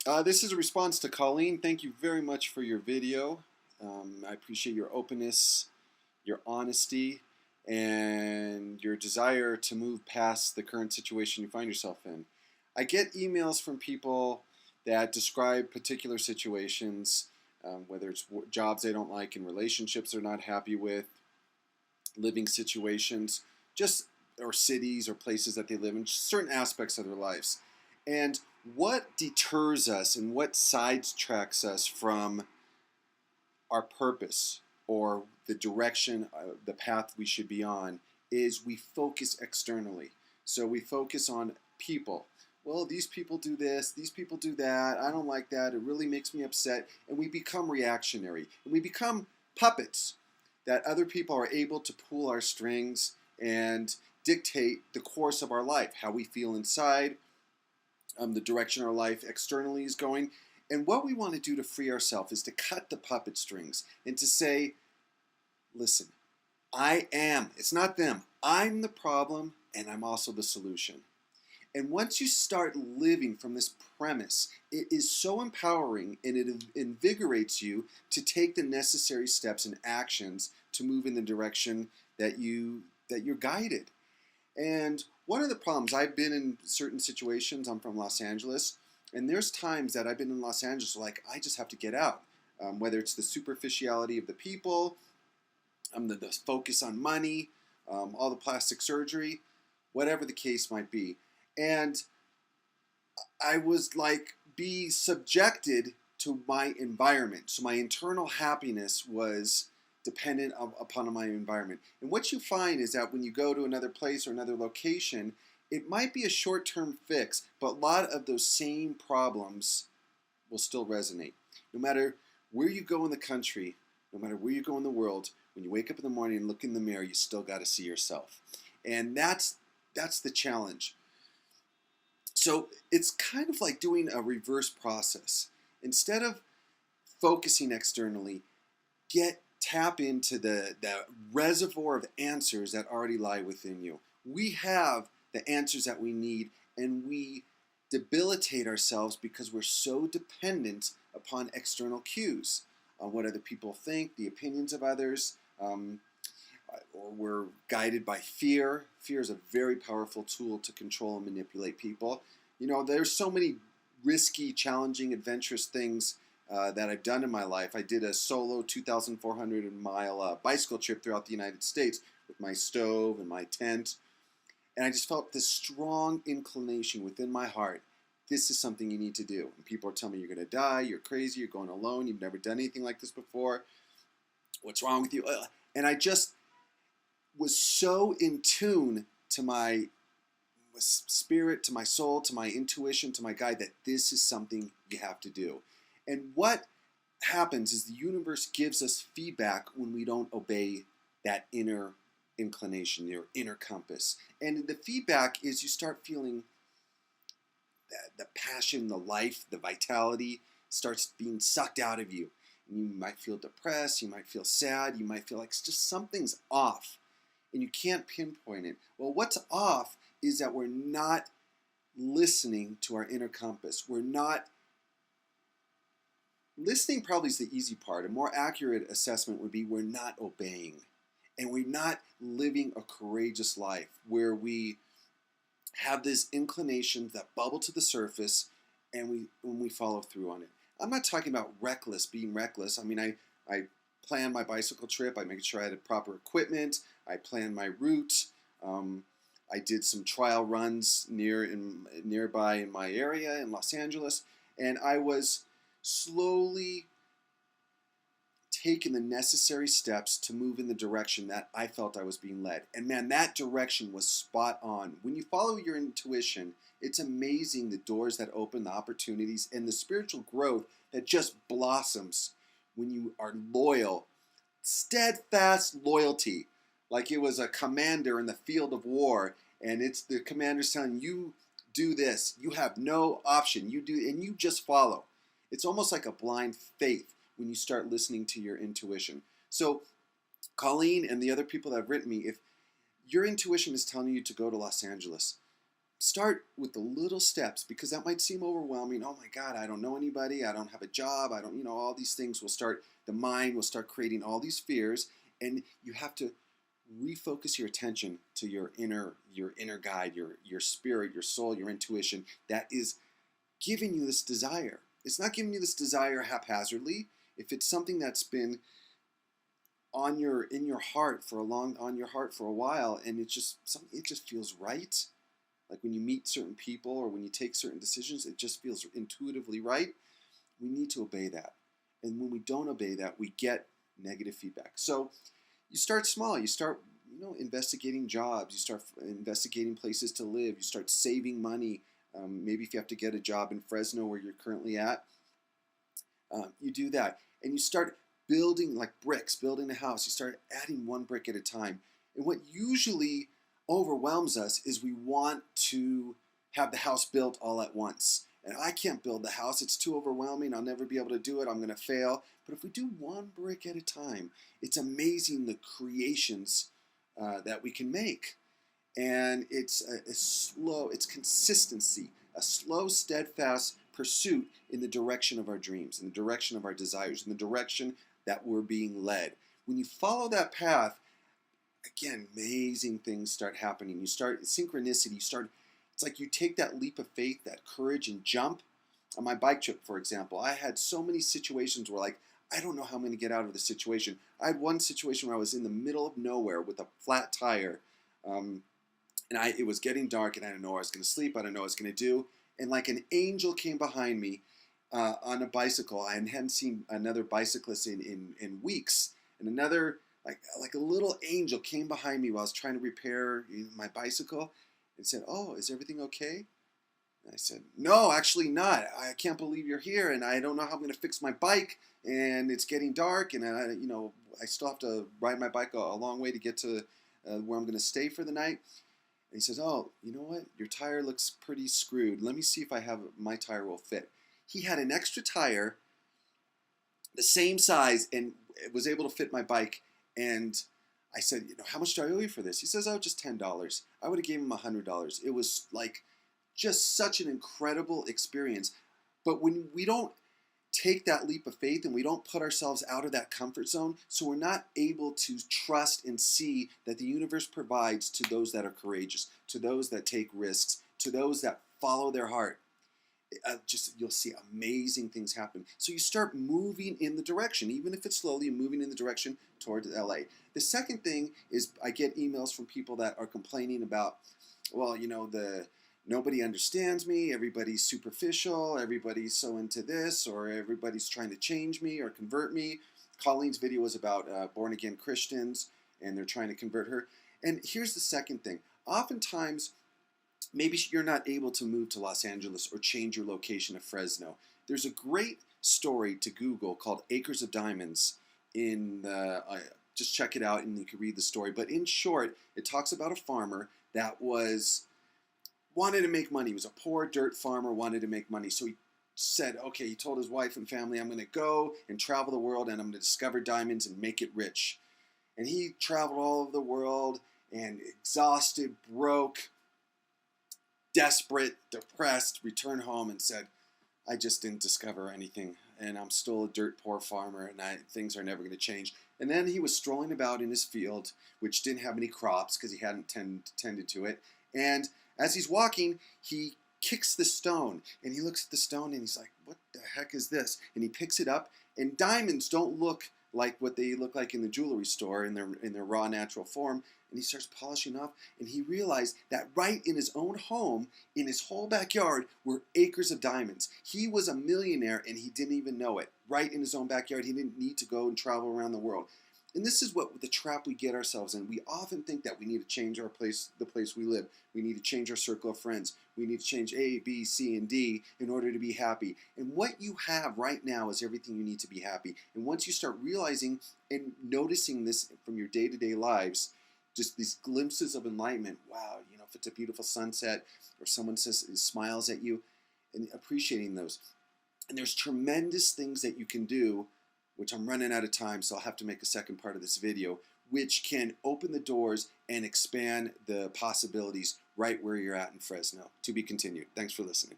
This is a response to Colleen. Thank you very much for your video. I appreciate your openness, your honesty, and your desire to move past the current situation you find yourself in. I get emails from people that describe particular situations, whether it's jobs they don't like and relationships they're not happy with, living situations, just or cities or places that they live in, certain aspects of their lives. And what deters us and what sidetracks us from our purpose or the direction, the path we should be on, is we focus externally. So we focus on people. Well, these people do this, these people do that, I don't like that, it really makes me upset, and we become reactionary. And we become puppets that other people are able to pull our strings and dictate the course of our life, how we feel inside, the direction our life externally is going. And what we want to do to free ourselves is to cut the puppet strings and to say, listen, it's not them, I'm the problem and I'm also the solution. And once you start living from this premise, it is so empowering and it invigorates you to take the necessary steps and actions to move in the direction that you're guided. And one of the problems, I've been in certain situations, I'm from Los Angeles, and there's times that I've been in Los Angeles like I just have to get out, whether it's the superficiality of the people, the focus on money, all the plastic surgery, whatever the case might be. And I was like be subjected to my environment. So my internal happiness was dependent upon my environment. And what you find is that when you go to another place or another location, it might be a short-term fix, but a lot of those same problems will still resonate. No matter where you go in the country, no matter where you go in the world, when you wake up in the morning and look in the mirror, you still got to see yourself. And that's the challenge. So it's kind of like doing a reverse process. Instead of focusing externally, tap into the reservoir of answers that already lie within you. We have the answers that we need, and we debilitate ourselves because we're so dependent upon external cues, on what other people think, the opinions of others, or we're guided by fear. Fear is a very powerful tool to control and manipulate people. You know, there's so many risky, challenging, adventurous things that I've done in my life. I did a solo 2,400-mile bicycle trip throughout the United States with my stove and my tent. And I just felt this strong inclination within my heart. This is something you need to do. And people are telling me, you're going to die, you're crazy, you're going alone, you've never done anything like this before. What's wrong with you? And I just was so in tune to my spirit, to my soul, to my intuition, to my guide, that this is something you have to do. And what happens is the universe gives us feedback when we don't obey that inner inclination, your inner compass. And the feedback is you start feeling the passion, the life, the vitality starts being sucked out of you. And you might feel depressed, you might feel sad, you might feel like just something's off. And you can't pinpoint it. Well, what's off is that we're not listening to our inner compass. We're not listening. Probably is the easy part. A more accurate assessment would be we're not obeying. And we're not living a courageous life where we have this inclination that bubble to the surface and we follow through on it. I'm not talking about being reckless. I mean, I planned my bicycle trip. I made sure I had the proper equipment. I planned my route. I did some trial runs nearby in my area in Los Angeles. And I was slowly taking the necessary steps to move in the direction that I felt I was being led. And man, that direction was spot on. When you follow your intuition, it's amazing the doors that open, the opportunities, and the spiritual growth that just blossoms when you are loyal. Steadfast loyalty, like it was a commander in the field of war, and it's the commander's telling you, do this. You have no option. You do, and you just follow. It's almost like a blind faith when you start listening to your intuition. So Colleen and the other people that have written me, if your intuition is telling you to go to Los Angeles, start with the little steps, because that might seem overwhelming. Oh my God, I don't know anybody. I don't have a job. I don't, all these things will start, the mind will start creating all these fears, and you have to refocus your attention to your inner guide, your spirit, your soul, your intuition that is giving you this desire. It's not giving you this desire haphazardly. If it's something that's been on in your heart for a while, and it just feels right. Like when you meet certain people or when you take certain decisions, it just feels intuitively right. We need to obey that. And when we don't obey that, we get negative feedback. So you start small. You start, investigating jobs. You start investigating places to live. You start saving money. Maybe if you have to get a job in Fresno where you're currently at, you do that. And you start building like bricks, building a house. You start adding one brick at a time. And what usually overwhelms us is we want to have the house built all at once. And I can't build the house. It's too overwhelming. I'll never be able to do it. I'm going to fail. But if we do one brick at a time, it's amazing the creations that we can make. And it's it's consistency, a slow, steadfast pursuit in the direction of our dreams, in the direction of our desires, in the direction that we're being led. When you follow that path, again, amazing things start happening. You start synchronicity. It's like you take that leap of faith, that courage, and jump. On my bike trip, for example, I had so many situations where, like, I don't know how I'm going to get out of the situation. I had one situation where I was in the middle of nowhere with a flat tire, and it was getting dark, and I didn't know where I was going to sleep. I didn't know what I was going to do. And like an angel came behind me on a bicycle. I hadn't seen another bicyclist in weeks, and another like a little angel came behind me while I was trying to repair my bicycle and said, "Oh, is everything okay?" And I said, "No, actually not. I can't believe you're here, and I don't know how I'm going to fix my bike, and it's getting dark, and I still have to ride my bike a long way to get to where I'm going to stay for the night." And he says, "Oh, you know what? Your tire looks pretty screwed. Let me see if my tire will fit." He had an extra tire, the same size, and was able to fit my bike. And I said, "How much do I owe you for this?" He says, "Oh, just $10. I would have gave him $100. It was like just such an incredible experience. But when we don't take that leap of faith and we don't put ourselves out of that comfort zone, so we're not able to trust and see that the universe provides to those that are courageous, to those that take risks, to those that follow their heart. You'll see amazing things happen. So you start moving in the direction, even if it's slowly, moving in the direction toward LA. The second thing is I get emails from people that are complaining about, well, nobody understands me, everybody's superficial, everybody's so into this, or everybody's trying to change me or convert me. Colleen's video was about born-again Christians, and they're trying to convert her. And here's the second thing. Oftentimes, maybe you're not able to move to Los Angeles or change your location to Fresno. There's a great story to Google called Acres of Diamonds. Just check it out and you can read the story. But in short, it talks about a farmer that wanted to make money. He was a poor dirt farmer, wanted to make money. So he said, okay, he told his wife and family, I'm going to go and travel the world and I'm going to discover diamonds and make it rich. And he traveled all over the world and exhausted, broke, desperate, depressed, returned home and said, I just didn't discover anything and I'm still a dirt poor farmer and things are never going to change. And then he was strolling about in his field, which didn't have any crops because he hadn't tended to it. And as he's walking, he kicks the stone and he looks at the stone and he's like, what the heck is this? And he picks it up, and diamonds don't look like what they look like in the jewelry store in their raw natural form. And he starts polishing off, and he realized that right in his own home, in his whole backyard, were acres of diamonds. He was a millionaire and he didn't even know it. Right in his own backyard, he didn't need to go and travel around the world. And this is what the trap we get ourselves in. We often think that we need to change the place we live. We need to change our circle of friends. We need to change A, B, C, and D in order to be happy. And what you have right now is everything you need to be happy. And once you start realizing and noticing this from your day-to-day lives, just these glimpses of enlightenment, wow, if it's a beautiful sunset or someone smiles at you, and appreciating those. And there's tremendous things that you can do, which I'm running out of time, so I'll have to make a second part of this video, which can open the doors and expand the possibilities right where you're at in Fresno. To be continued. Thanks for listening.